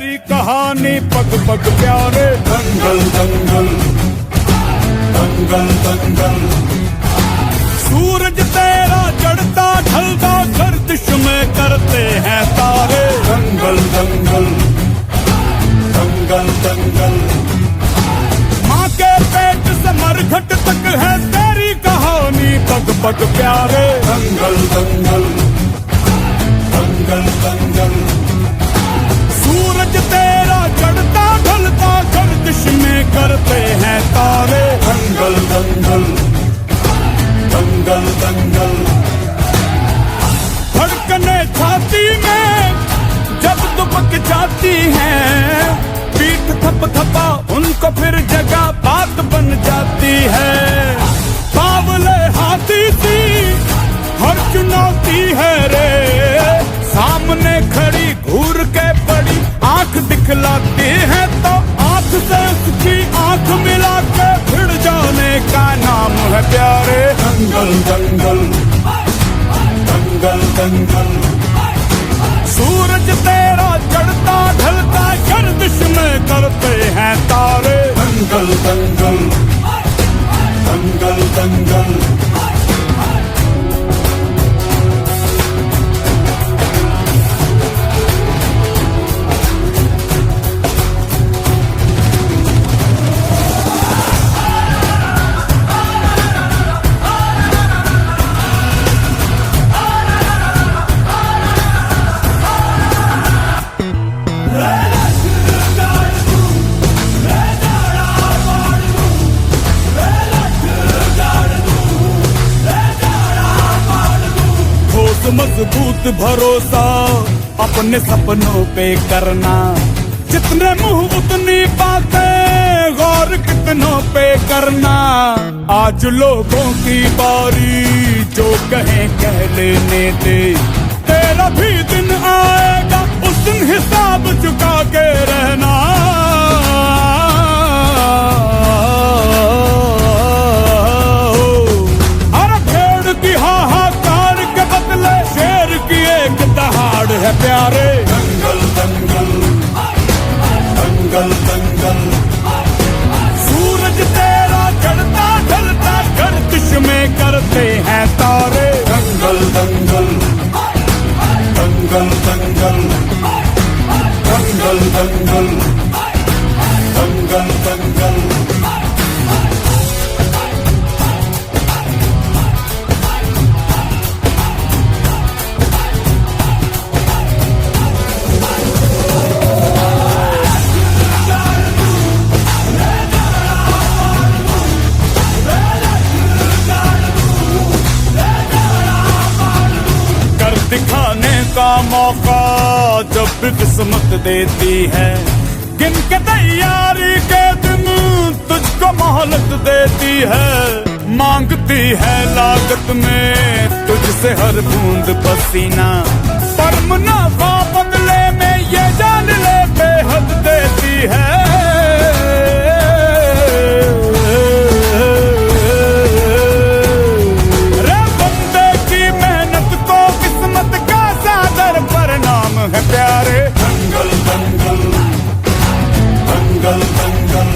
तेरी कहानी पग पग प्यारे। दंगल दंगल दंगल दंगल, सूरज तेरा चढ़ता ढलता गर्दिश में करते हैं तारे। दंगल दंगल दंगल दंगल, माँ के पेट से मरघट तक है तेरी कहानी पग पग प्यारे। दंगल दंगल दंगल दंगल, सूरज तेरा चढ़ता ढलता गर्दिश में करते हैं तारे। दंगल दंगल दंगल दंगल, धड़कने छाती में जब दुबक जाती हैं, पीठ थप थपा उनको फिर जगह बात बन जाती है। बावले हाथी सी हर चुनौती है रे, सामने खड़ी घूर के बड़ी आंख दिखलाती है, तो आंख से उसकी आंख मिला के भिड़ जाने का नाम है प्यारे। दंगल दंगल दंगल दंगल, सूरज तेरा चढ़ता ढलता गर्दिश में करते हैं तारे। दंगल दंगल दंगल दंगल, मजबूत भरोसा अपने सपनों पे करना, जितने मुंह उतनी बातें गौर कितनों पे करना। आज लोगों की बारी जो कहें कह लेने दे, तेरा भी दिन आएगा उस दिन हिसाब चुका के रहना। है प्यारे। दंगल दंगल दंगल दंगल, सूरज तेरा चढ़ता ढलता गर्दिश में करते हैं तारे। दंगल दंगल दंगल दंगल दंगल दंगल दंगल दंगल, दिखाने का मौका जब भी किस्मत देती है, गिन के तैयारी के दिन तुझको मोहलत देती है। मांगती है लागत में तुझसे हर बूंद पसीना, पर मुनाफा बदले में ये जान ले बेहद देती है। है प्यारे। दंगल दंगल दंगल दंगल,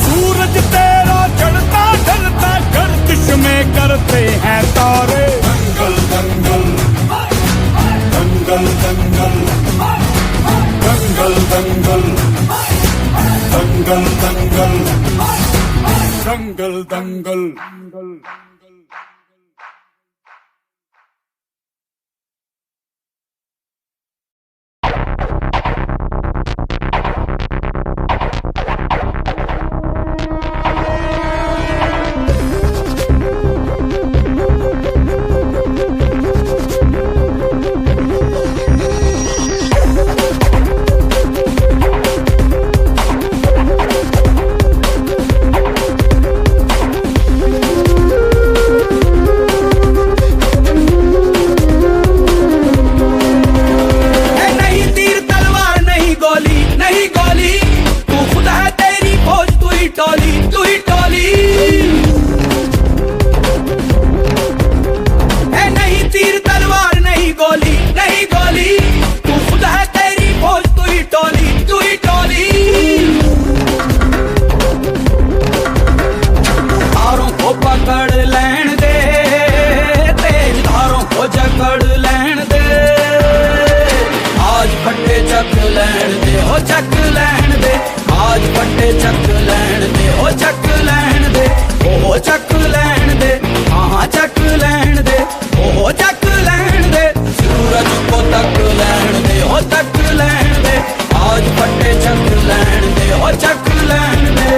सूरज तेरा चढ़ता ढलता गर्दिश में करते हैं तारे। दंगल दंगल दंगल दंगल दंगल दंगल दंगल दंगल दंगल दंगल। टोली तू ही टोली। धारों को पकड़ लैन दे, तेज धारों को जकड़ लैन दे। आज फट्टे चक लैन दे, हो चक लैन दे। आज फट्टे चक लैन दे, हो चक लैन दे। ओ चक लैन दे, हाँ चक लैन दे। ओ चक लैन दे, सूरज को तक लैन दे, हो तक लैन दे। आज फट्टे चक लैन दे, हो चक लैन दे।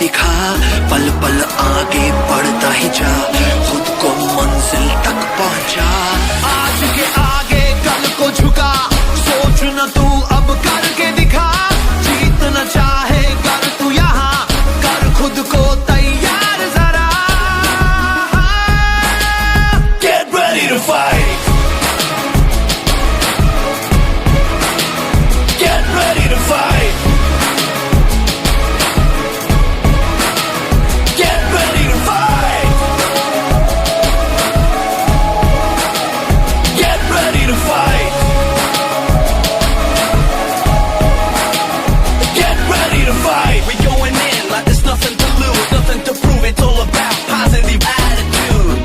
दिखा, पल पल आगे बढ़ता ही जा, खुद को मंजिल तक पहुंचा। आज के आगे कल को झुका, सोच न तू अब करके दिखा, जीत न चाहे कर तू यहाँ, कर खुद को तैयार जरा। Get ready to fight, get ready to fight, get ready to fight, get ready to fight, get ready to fight. We going in like there's nothing to lose, nothing to prove. It's all about positive attitude.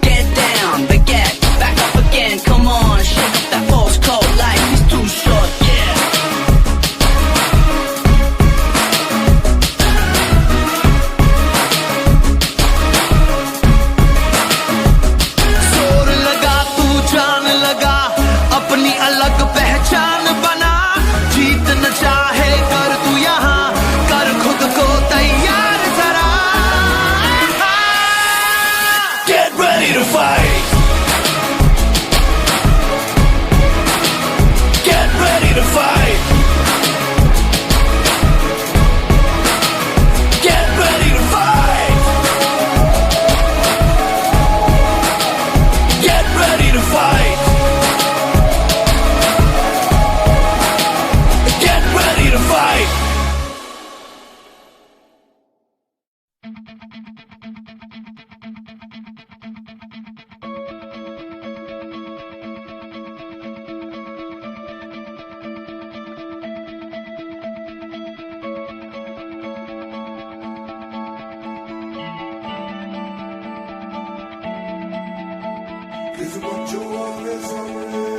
Get down, but get back up again. Come on, shake up that false cold. Life is too short, yeah. जोर लगा तू जान लगा, अपनी अलग पहचान बना, जीत न चाहे कर तू यहाँ, कर खुद को तैयार जरा। Get ready to fight, get ready to fight, get ready to fight, get ready to fight, get ready to fight. Is what you want is unreal.